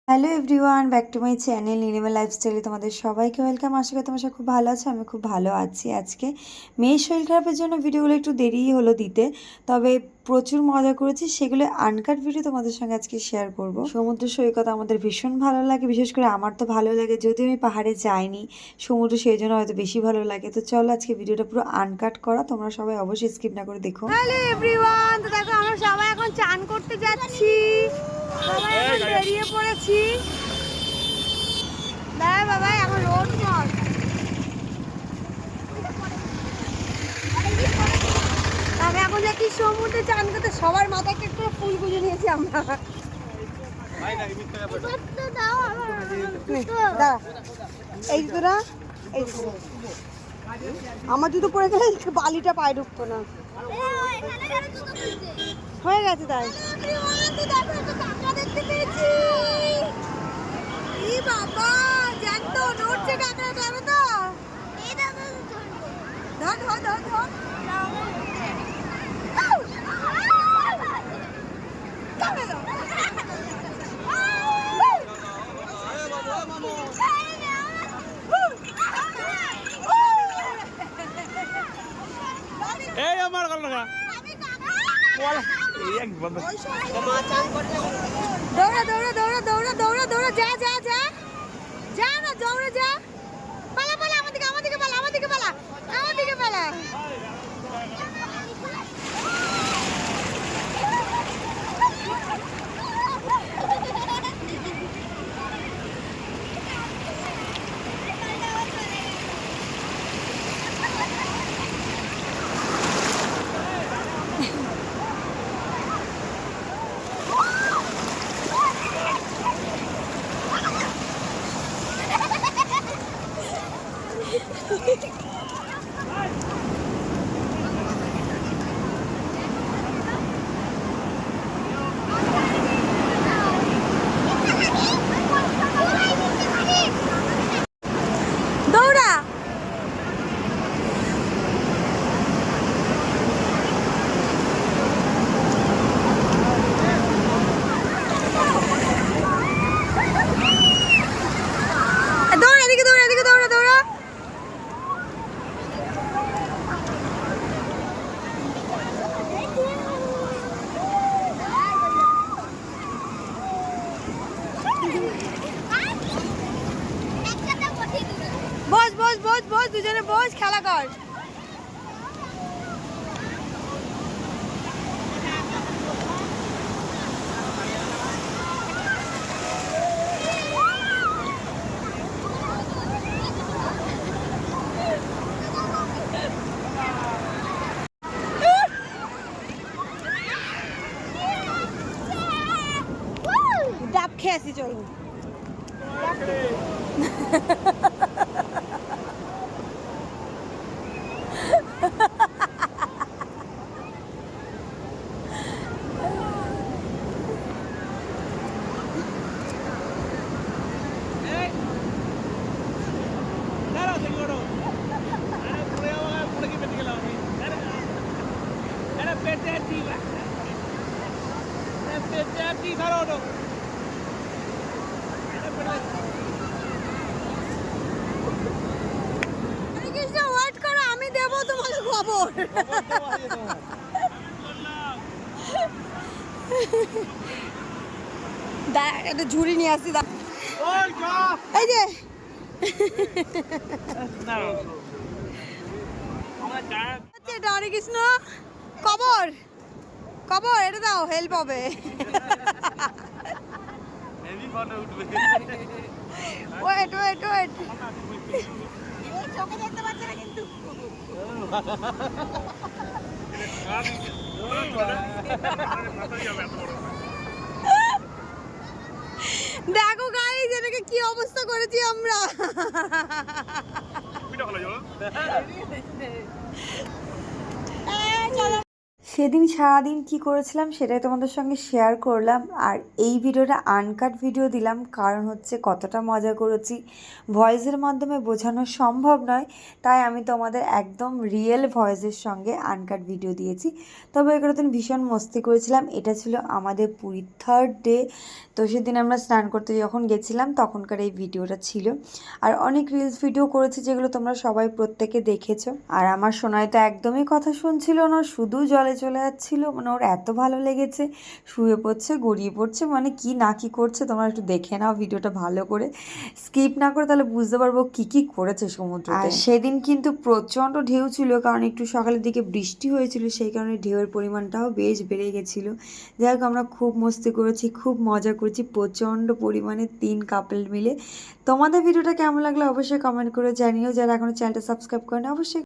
Hello everyone, back to my channel Nilima লাইফস্টাইলে তোমাদের সবাইকে ওয়েলকাম। আশা করি তোমার সবাই খুব ভালো আছো। আমি খুব ভালো আছি। আজকে মেয়ের শরীর খারাপের জন্য ভিডিওগুলো একটু দেরিই হলো দিতে, তবে প্রচুর মজা করেছি। সেগুলো আনকাট ভিডিও তোমাদের সঙ্গে আজকে শেয়ার করব। সমুদ্র সৈকত আমাদের ভীষণ ভালো লাগে, বিশেষ করে আমার তো ভালো লাগে, যদিও আমি পাহাড়ে যাইনি সমুদ্র, সেই জন্য হয়তো বেশি ভালো লাগে। তো চলো আজকে ভিডিওটা পুরো আনকাট করা, তোমরা সবাই অবশ্যই স্কিপ না করে দেখো। হ্যালো এভরিওয়ান, তো দেখো আমরা সবাই এখন চান করতে যাচ্ছি। সবাই এখন বেরিয়ে পড়েছি। দাঁড়া বাবা, এখন রোড কর। আমি এখন যাচ্ছি সমুদ্রে চান করতে। সবার মাথায় একটু ফুল গুঁজে নিয়েছি আমরা। এই জুতোটা, এই আমার জুতো পরে গেলে বালিটা পায়ে ঢুকতো না। হয়ে গেছে তাই। বাবা জ্যান্ত নড়ছে কাঁকড়া, যাবে তো? ধর ধর ধর ধর। এই আমার গলা লাগা বল এই এক বন্ধ দৌড়া দৌড়া দৌড়া দৌড়া দৌড়া দৌড়া, যা যা যা যা না, দৌড়ে যা। পালা পালা, আমার দিকে আমার দিকে পালা, আমার দিকে পালা, আমার দিকে পালা। দৌড়া। দৌড়া, এদিকে দৌড়া, এদিকে দৌড়া দৌড়া। বস বস বস বস, দুজনে বস, খেলা কর। ডাব খেয়ে আসি, চলো। দাঁড়াও দেখো আরে পুরো আমার পুরো কি বেঁচে গেলাম আমি আরে পেটে দিবা আরে পেটে দি ধরো ওটো আরে পেটে কৃষ্ণ, ওয়েট করো, আমি দেবো তোমাকে খবর। একটা ঝুড়ি নিয়ে আসি। ওই যা এই যে না আমরা গায় এটা হরে কৃষ্ণ কবর, কবর এটা দাও, হেল্প হবে। হেভি ফটো উঠবে ওয়েট ওয়েট ওয়েট। চোখে দেখতে পাচ্ছি না কিন্তু। দেখো গাইস, এটাকে কি অবস্থা করেছি আমরা। সেদিন সারাদিন কি করেছিলাম সেটাই তোমাদের সঙ্গে শেয়ার করলাম। আর এই ভিডিওটা আনকাট ভিডিও দিলাম, কারণ হচ্ছে কতটা মজা করেছি ভয়েসের মাধ্যমে বোঝানো সম্ভব নয়, তাই আমি তোমাদের একদম রিয়েল ভয়েসের সঙ্গে আনকাট ভিডিও দিয়েছি। তবে এগুলো দিন ভীষণ মস্তি করেছিলাম। এটা ছিল আমাদের পুরীর 3rd ডে। তো সেদিন আমরা স্নান করতে যখন গেছিলাম তখনকার এই ভিডিওটা ছিল। আর অনেক রিলস ভিডিও করেছি যেগুলো তোমরা সবাই প্রত্যেকে দেখেছো। আর আমার সোনাই তো একদমই কথা শুনছিল না, শুধু জলে চলে যাচ্ছিলো, মানে ওর এত ভালো লেগেছে, শুয়ে পড়ছে, গড়িয়ে পড়ছে, মানে কি না কি করছে তোমরা একটু দেখে নাও ভিডিওটা ভালো করে, স্কিপ না করে, তাহলে বুঝতে পারবো কি কি করেছে সমুদ্রে। আর সেদিন কিন্তু প্রচণ্ড ঢেউ ছিল, কারণ একটু সকালের দিকে বৃষ্টি হয়েছিল, সেই কারণে ঢেউয়ের পরিমাণটাও বেশ বেড়ে গেছিলো। যাই হোক, আমরা খুব মস্তি করেছি, খুব মজা করেছি প্রচণ্ড পরিমাণে 3 কাপল মিলে। তোমাদের ভিডিওটা কেমন লাগলো অবশ্যই কমেন্ট করে জানিও। যারা এখনো চ্যানেলটা সাবস্ক্রাইব করে না অবশ্যই